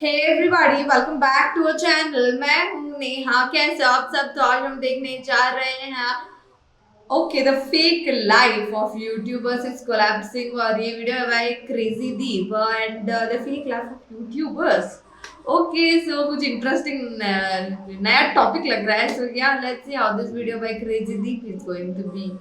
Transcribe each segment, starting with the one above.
Hey everybody, welcome back to our channel. मैं हूं नेहा। कैसे हो आप सब? तो आज हम देखने जा रहे हैं the fake life of YouTubers is collapsing. और ये वीडियो है by crazy Deep and the fake life of YouTubers. So कुछ इंटरेस्टिंग नया टॉपिक लग रहा है। So let's see how this video by crazy Deep is going to be.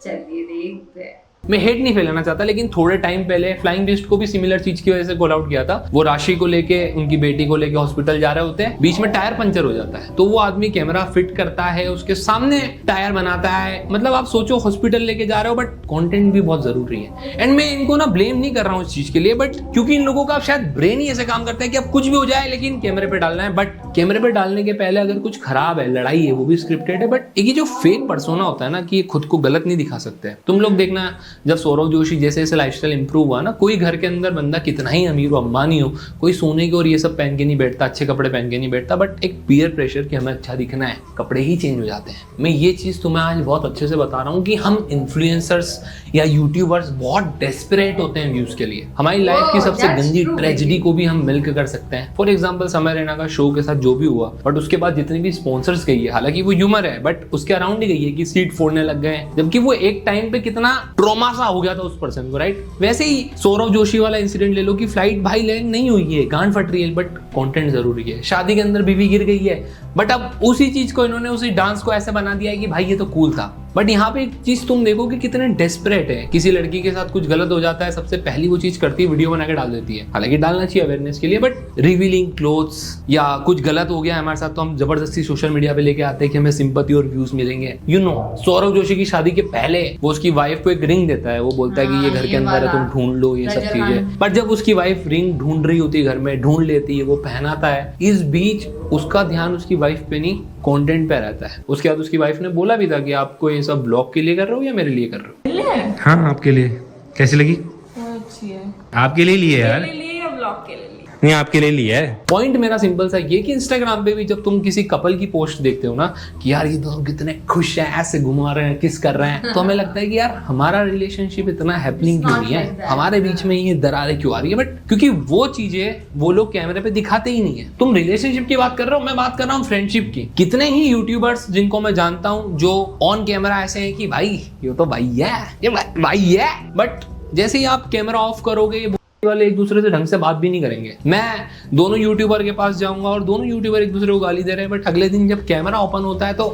चलिए देखते हैं। मैं हेट नहीं फैलाना चाहता, लेकिन थोड़े टाइम पहले फ्लाइंग बिस्ट को भी सिमिलर चीज की वजह से कॉल आउट किया था। वो राशि को लेके, उनकी बेटी को लेके हॉस्पिटल जा रहे होते हैं, बीच में टायर पंचर हो जाता है, तो वो आदमी कैमरा फिट करता है, उसके सामने टायर बनाता है। मतलब आप सोचो हॉस्पिटल लेके जा रहे हो, बट कंटेंट भी बहुत जरूरी है। एंड मैं इनको ना ब्लेम नहीं कर रहा हूँ इस चीज के लिए, बट क्योंकि इन लोगों का शायद ब्रेन ही ऐसे काम करता है कि अब कुछ भी हो जाए लेकिन कैमरे पे डालना है। बट कैमरे पे डालने के पहले अगर कुछ खराब है, लड़ाई है, वो भी स्क्रिप्टेड है। बट एक जो फेक पर्सोना होता है ना, कि खुद को गलत नहीं दिखा सकते। तुम लोग देखना, जब सौरव जोशी जैसे जैसे लाइफस्टाइल इंप्रूव हुआ ना, कोई घर के अंदर बंदा कितना ही अमीर हो, अंबानी हो, कोई सोने के और ये सब पहन के नहीं बैठता, अच्छे कपड़े पहन के नहीं बैठता। बट एक पीयर प्रेशर कि हमें अच्छा दिखना है, कपड़े ही चेंज हो जाते हैं। मैं ये चीज तुम्हें आज बहुत अच्छे से बता रहा हूँ कि हम इन्फ्लुएंसर्स या यूट्यूबर्स बहुत डेस्परेट होते हैं व्यूज के लिए। हमारी लाइफ की सबसे गंदी ट्रेजेडी को भी हम मिलकर कर सकते हैं। फॉर एग्जाम्पल, समय रैना का शो के साथ जो भी हुआ, बट उसके बाद जितनी भी स्पॉन्सर्स गई है, हालांकि वो ह्यूमर है, बट उसके अराउंड ही गई है कि सीट फोड़ने लग गए, जबकि वो एक टाइम पे कितना ट्रॉमा सा हो गया था उस पर्सन को, राइट? वैसे ही सौरव जोशी वाला इंसिडेंट ले लो कि फ्लाइट भाई लैंड नहीं हुई है, गांड फट रही है, बट कंटेंट जरूरी है। शादी के अंदर बीवी गिर गई है, बट अब उसी चीज को इन्होंने, उसी डांस को ऐसे बना दिया है कि भाई ये तो कूल था। बट यहाँ पे एक चीज तुम देखो कि कितने डेस्परेट है। किसी लड़की के साथ कुछ गलत हो जाता है, सबसे पहली वो चीज करती है, वीडियो बना के डाल देती है। हालांकि डालना चाहिए अवेयरनेस के लिए, बट रिवीलिंग क्लोथ्स या कुछ गलत हो गया हमारे साथ, तो हम जबरदस्ती सोशल मीडिया पे लेके आते हैं कि हमें सिंपैथी और व्यूज मिलेंगे। सौरव जोशी की शादी के पहले वो उसकी वाइफ को एक रिंग देता है, वो बोलता है कि ये घर के अंदर है, तुम ढूंढ लो, ये सब चीजें। बट जब उसकी वाइफ रिंग ढूंढ रही होती है, घर में ढूंढ लेती है, वो पहनाता है, इस बीच उसका ध्यान उसकी वाइफ पे नहीं, कंटेंट पे रहता है। उसके बाद उसकी वाइफ ने बोला भी था कि आपको ये सब ब्लॉग के लिए कर रहे हो या मेरे लिए कर रहे हो? हाँ, आपके लिए। कैसी लगी? अच्छी है। आपके लिए लिए यार, मेरे लिए या ब्लॉग के लिए? नहीं, आपके लिए लिया है। पॉइंट मेरा सिंपल सा ये कि इंस्टाग्राम पे भी जब तुम किसी कपल की पोस्ट देखते हो ना कि यार ये दोनों कितने खुश हैं, ऐसे घुमा रहे हैं, किस कर रहे हैं, तो हमें लगता है कि यार हमारा रिलेशनशिप इतना हैपनिंग क्यों नहीं है, हमारे बीच में ये दरारें क्यों आ रही है। बट क्योंकि वो चीजें वो लोग कैमरे पे दिखाते ही नहीं है। तुम रिलेशनशिप की बात कर रहे हो, मैं बात कर रहा हूँ फ्रेंडशिप की। कितने ही यूट्यूबर्स जिनको मैं जानता हूँ जो ऑन कैमरा ऐसे हैं कि भाई ये तो भाई है, ये भाई है, बट जैसे ही आप कैमरा ऑफ करोगे वाले एक दूसरे से ढंग से बात भी नहीं करेंगे। मैं दोनों यूट्यूबर के पास जाऊंगा और दोनों यूट्यूबर एक दूसरे को गाली दे रहे हैं, बट अगले दिन जब कैमरा ओपन होता है तो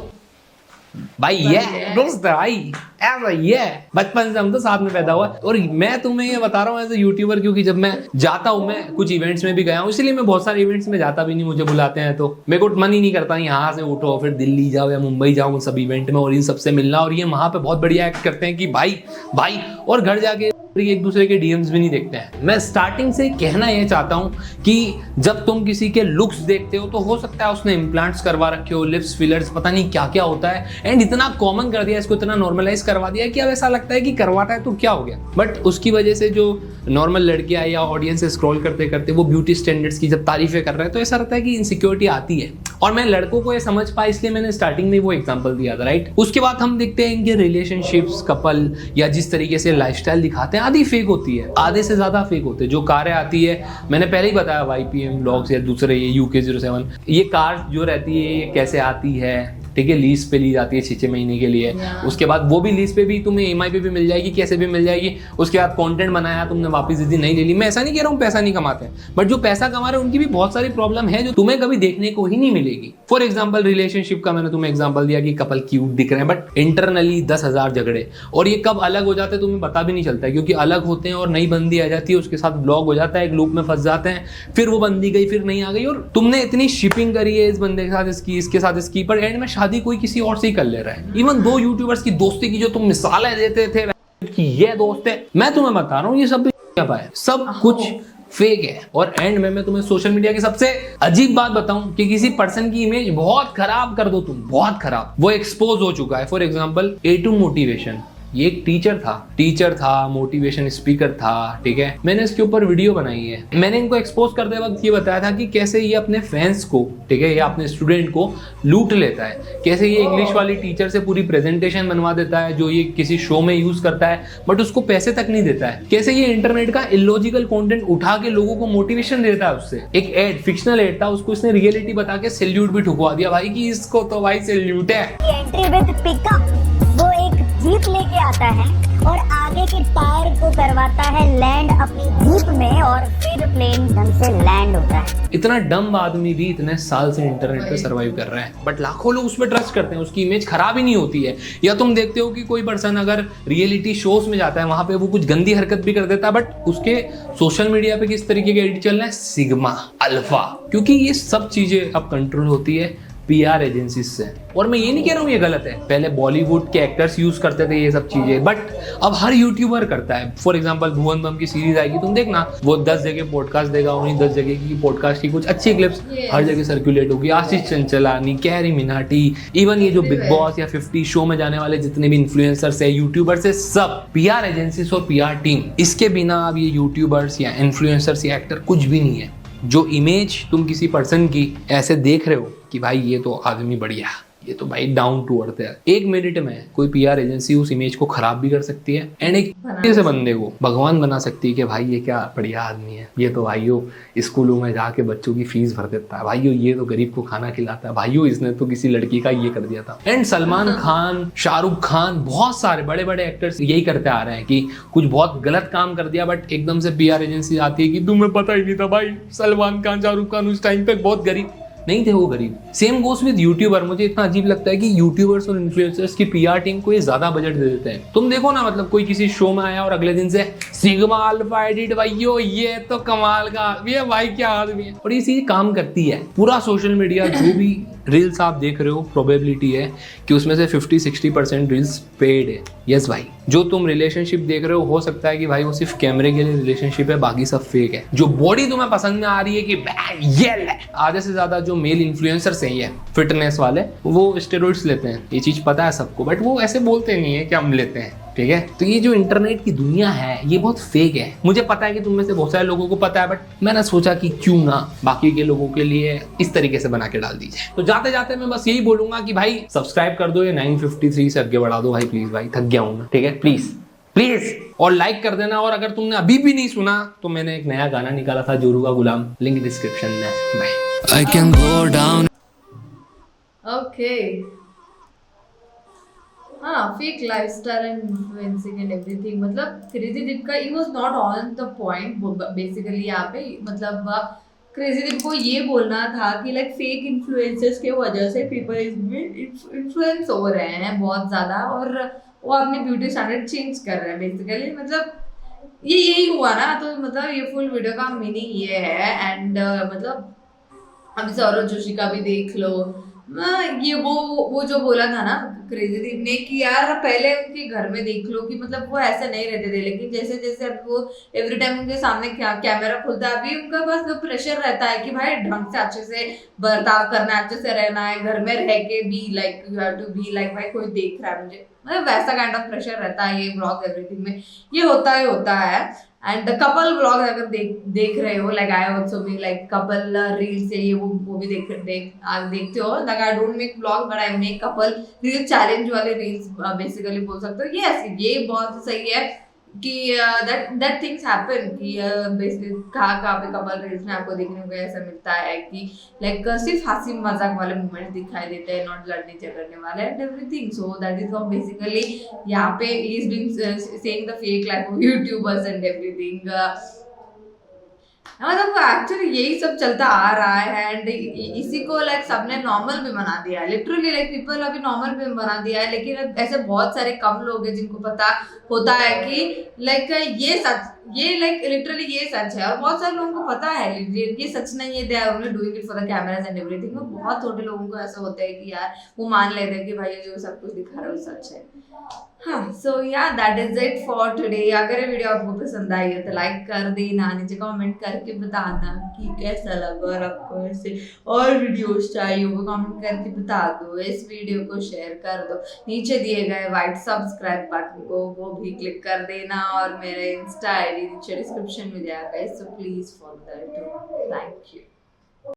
भाई ये दोस्त भाई ऐसा ये बचपन से हम तो साथ में पैदा हुआ। और मैं तुम्हें ये बता रहा हूँ एज ए यूट्यूबर, क्योंकि जब मैं जाता हूँ, मैं कुछ इवेंट्स में भी गया हूँ, इसलिए मैं बहुत सारे इवेंट्स में जाता भी नहीं, मुझे बुलाते हैं तो मेरे को मन ही नहीं करता यहाँ से उठो फिर दिल्ली जाओ या मुंबई जाओ सब इवेंट में और इन सबसे मिलना। और ये वहां पे बहुत बढ़िया एक्ट करते हैं कि भाई भाई, और घर जाके एक दूसरे के डीएम्स भी नहीं देखते हैं। मैं स्टार्टिंग से कहना ये चाहता हूँ कि जब तुम किसी के लुक्स देखते हो तो हो सकता है उसने इम्प्लांट्स करवा रखे हो, लिप्स फिलर्स, पता नहीं क्या क्या होता है, एंड इतना कॉमन कर दिया, इसको इतना नॉर्मलाइज करवा दिया कि अब ऐसा लगता है कि करवाता है तो क्या हो गया। बट उसकी वजह से जो नॉर्मल लड़कियां या ऑडियंस स्क्रॉल करते करते वो ब्यूटी स्टैंडर्ड्स की जब तारीफें कर रहे हैं तो ऐसा लगता है कि इनसिक्योरिटी आती है। और मैं लड़कों को ये समझ पाया, इसलिए मैंने स्टार्टिंग में वो एग्जांपल दिया था, राइट? उसके बाद हम देखते हैं इनके रिलेशनशिप्स, कपल या जिस तरीके से लाइफस्टाइल दिखाते हैं, आधी फेक होती है, आधे से ज्यादा फेक होते हैं। जो कारें आती है, मैंने पहले ही बताया, YPM ब्लॉग्स या दूसरे ये UK07, ये कार जो रहती है ये कैसे आती है, ठीक है, लीज पे ली जाती है 6 महीने के लिए। उसके बाद वो भी लीज पे भी तुम्हें EMI पे भी मिल जाएगी, कैसे भी मिल जाएगी। उसके बाद कंटेंट बनाया तुमने, वापस दीदी नहीं ले ली। मैं ऐसा नहीं कह रहा हूँ पैसा नहीं कमाते हैं, बट जो पैसा कमा रहे हैं उनकी भी बहुत सारी प्रॉब्लम है जो तुम्हें कभी देखने को ही नहीं मिलेगी। फॉर एग्जाम्पल, रिलेशनशिप का मैंने तुम्हें एग्जाम्पल दिया कि कपल क्यूट दिख रहे हैं, बट इंटरनली 10,000 झगड़े, और ये कब अलग हो जाते हैं तुम्हें पता भी नहीं चलता है, क्योंकि अलग होते हैं और नई बंदी आ जाती है, उसके साथ ब्लॉग हो जाता है, एक लूप में फंस जाते हैं, फिर वो बंदी गई, फिर नहीं आ गई, और तुमने इतनी शिपिंग करी है इस बंदे के साथ इसकी, इसके साथ इसकी, पर एंड में शादी कोई किसी और ही कर ले रहा है। इवन 2 यूट्यूबर्स की दोस्ती की जो तुम मिसालें देते थे कि ये दोस्त है, मैं तुम्हें बता रहा हूँ ये सब सब कुछ फेक है। और एंड में मैं तुम्हें सोशल मीडिया की सबसे अजीब बात बताऊं कि किसी पर्सन की इमेज बहुत खराब कर दो तुम, बहुत खराब, वो एक्सपोज हो चुका है। फॉर एग्जांपल A2 मोटिवेशन, ये एक टीचर था, मोटिवेशन स्पीकर था, ठीक है। मैंने इसके ऊपर वीडियो बनाई है। मैंने इनको एक्सपोज करते वक्त ये बताया था कि कैसे ये अपने फैंस को, ठीक है, या अपने स्टूडेंट को लूट लेता है, कैसे ये इंग्लिश वाली टीचर से पूरी प्रेजेंटेशन बनवा देता है जो ये किसी शो में यूज करता है, बट उसको पैसे तक नहीं देता है, कैसे ये इंटरनेट का इलॉजिकल कंटेंट उठा के लोगों को मोटिवेशन देता है। उससे एक एड, फिक्शनल एड था, उसको इसने रियलिटी बता के सैल्यूट भी ठुकवा दिया भाई कि इसको तो भाई सैल्यूट है। एंट्री विद पिकअप, वो एक जीप लेके आता है और आगे के टायर को करवाता है लैंड अपनी जीप में और फिर प्लेन ढंग से लैंड होता है। इतना डम आदमी भी इतने साल से इंटरनेट पे सरवाइव कर रहा है, बट लाखों लोग उस पर ट्रस्ट करते हैं, उसकी इमेज खराब ही नहीं होती है। या तुम देखते हो कि कोई पर्सन अगर रियलिटी शोज में जाता है, वहां पे वो कुछ गंदी हरकत भी कर देता है, बट उसके सोशल मीडिया पे किस तरीके के एडिट चल रहा है, सिग्मा, अल्फा, क्योंकि ये सब चीजें अब कंट्रोल होती है पीआर एजेंसीज से। और मैं ये नहीं कह रहा हूँ ये गलत है, पहले बॉलीवुड के एक्टर्स यूज करते थे ये सब चीजें, बट अब हर यूट्यूबर करता है। फॉर एग्जांपल भुवन बम की सीरीज आएगी, तुम देखना, वो 10 जगह पॉडकास्ट देगा, उन्हीं 10 जगह की पॉडकास्ट की कुछ अच्छी क्लिप्स हर जगह सर्कुलेट होगी। आशीष चंचलानी, कैरी मिनाटी, इवन ये जो बिग बॉस या 50 शो में जाने वाले जितने भी इन्फ्लुएंसर्स है, यूट्यूबर्स है, सब पीआर एजेंसीज और पीआर टीम। इसके बिना अब ये यूट्यूबर्स या इन्फ्लुएंसर्स या एक्टर कुछ भी नहीं है। जो इमेज तुम किसी पर्सन की ऐसे देख रहे हो कि भाई ये तो आदमी बढ़िया, ये तो भाई डाउन टू अर्थ है, 1 मिनट में कोई पीआर एजेंसी उस इमेज को खराब भी कर सकती है एंड एक ऐसे बंदे को भगवान बना सकती है कि भाई ये क्या बढ़िया आदमी है, ये तो भाइयों स्कूलों में जाके बच्चों की फीस भर देता है, भाइयों ये तो गरीब को खाना खिलाता है, भाइयों इसने तो किसी लड़की का ये कर दिया था। एंड सलमान खान, शाहरुख खान, बहुत सारे बड़े बड़े एक्टर्स यही करते आ रहे हैं कि कुछ बहुत गलत काम कर दिया, बट एकदम से पीआर एजेंसी आती है कि तुम्हें पता ही नहीं था भाई, सलमान खान, शाहरुख खान उस टाइम पे बहुत गरीब नहीं थे, वो गरीब। Same goes with YouTuber. मुझे इतना अजीब लगता है कि यूट्यूबर्स और इन्फ्लुएंसर्स की पीआर टीम को ये ज्यादा बजट दे देते हैं। तुम देखो ना, मतलब कोई किसी शो में आया और अगले दिन से सिग्मा अल्फा एडिट, भाइयों ये तो कमाल का आदमी है भाई, क्या आदमी है। और ये चीज काम करती है। पूरा सोशल मीडिया जो भी रील्स आप देख रहे हो, प्रोबेबिलिटी है कि उसमें से 50-60% रील्स पेड है। यस भाई, जो तुम रिलेशनशिप देख रहे हो सकता है कि भाई वो सिर्फ कैमरे के लिए रिलेशनशिप है, बाकी सब फेक है। जो बॉडी तुम्हें पसंद में आ रही है कि ये ले, आधे से ज्यादा जो मेल इन्फ्लुएंसर्स हैं ये फिटनेस वाले, वो स्टेरॉइड्स लेते हैं, ये चीज पता है सबको, बट वो ऐसे बोलते नहीं है कि हम लेते हैं, ठीक है। तो ये जो इंटरनेट की दुनिया है ये बहुत फेक है। मुझे पता है कि तुम में से बहुत सारे लोगों को पता है, बट मैंने सोचा कि क्यों ना बाकी के लोगों के लिए इस तरीके से बना के डाल दी जाए। तो जाते जाते मैं बस यही बोलूंगा कि भाई सब्सक्राइब कर दो, ये 953 से आगे बढ़ा दो भाई, प्लीज भाई, थक गया हूं मैं, ठीक है, प्लीज प्लीज। और लाइक कर देना। और अगर तुमने अभी भी नहीं सुना तो मैंने एक नया गाना निकाला था, जोरू का गुलाम, लिंक डिस्क्रिप्शन में। Bye. I can go down. Okay, हाँ, fake lifestyle and influencing and everything. मतलब क्रेजी दीप का ही was not on the point basically यहाँ पे। मतलब क्रेजी दीप को ये बोलना था कि लाइक फेक इन्फ्लुएंसर्स के वजह से पीपल इन्फ्लुएंस हो रहे हैं बहुत ज़्यादा, और वो अपनी ब्यूटी स्टैंडर्ड चेंज कर रहे हैं बेसिकली। मतलब ये यही हुआ ना, तो मतलब ये फुल वीडियो का मीनिंग ये है। एंड मतलब अभी सौरभ जोशी का भी देख लो, ये वो जो बोला था ना क्रेजी दीप ने कि यार पहले उनके घर में देख लो कि मतलब वो ऐसे नहीं रहते थे, लेकिन जैसे जैसे अब वो एवरी टाइम उनके सामने कैमरा खुलता है, अभी उनका बस प्रेशर रहता है कि भाई ढंग से अच्छे से बर्ताव करना है, अच्छे से रहना है, घर में रह के भी like you have to be like भाई कोई देख रहा है मुझे, मतलब वैसा काइंड ऑफ प्रेशर रहता है। ये ब्लॉग एवरीथिंग में ये होता है। एंड कपल व्लॉग अगर देख रहे हो, like I also make like couple reels है, ये वो भी देखते हो। Like I don't make vlog but I make couple reel challenge वाले रील्स बेसिकली बोल सकते हो। यस, ये बहुत सही है कि दैट थिंग्स हैपन कि बेसिकली कहाँ पे कपल रील्स में आपको देखने को ऐसा मिलता है कि लाइक सिर्फ हंसी मजाक वाले मोमेंट्स दिखाई देते हैं, नॉट लड़ने झगड़ने वाले and everything. So that is how basically यहाँ पे he is being saying the fake life of YouTubers and everything. मतलब एक्चुअली यही सब चलता आ रहा है एंड इसी को लाइक सबने नॉर्मल भी बना दिया है, लिटरली लाइक पीपल अभी नॉर्मल भी बना दिया है। लेकिन ऐसे बहुत सारे कम लोग हैं जिनको पता होता है कि लाइक ये सच ये लाइक लिटरली ये सच है और बहुत सारे लोगों को पता है ये सच नहीं है, they are only doing it for the cameras and everything. बहुत थोड़े लोगों को ऐसा होता है कि यार वो मान लेते हैं कि भाई जो सब कुछ दिखा रहा है वो सच है। हाँ, सो या that is it for today. अगर ये वीडियो आपको पसंद आई है तो लाइक कर देना, नीचे कमेंट करके बताना कि कैसा लगा और आपको ऐसे और वीडियोस चाहिए वो कमेंट करके बता दो। इस वीडियो को शेयर कर दो, नीचे दिए गए व्हाइट सब्सक्राइब बटन को वो भी क्लिक कर देना और मेरे इंस्टा आईडी नीचे डिस्क्रिप्शन में दिया गया है, so please follow that. Thank you.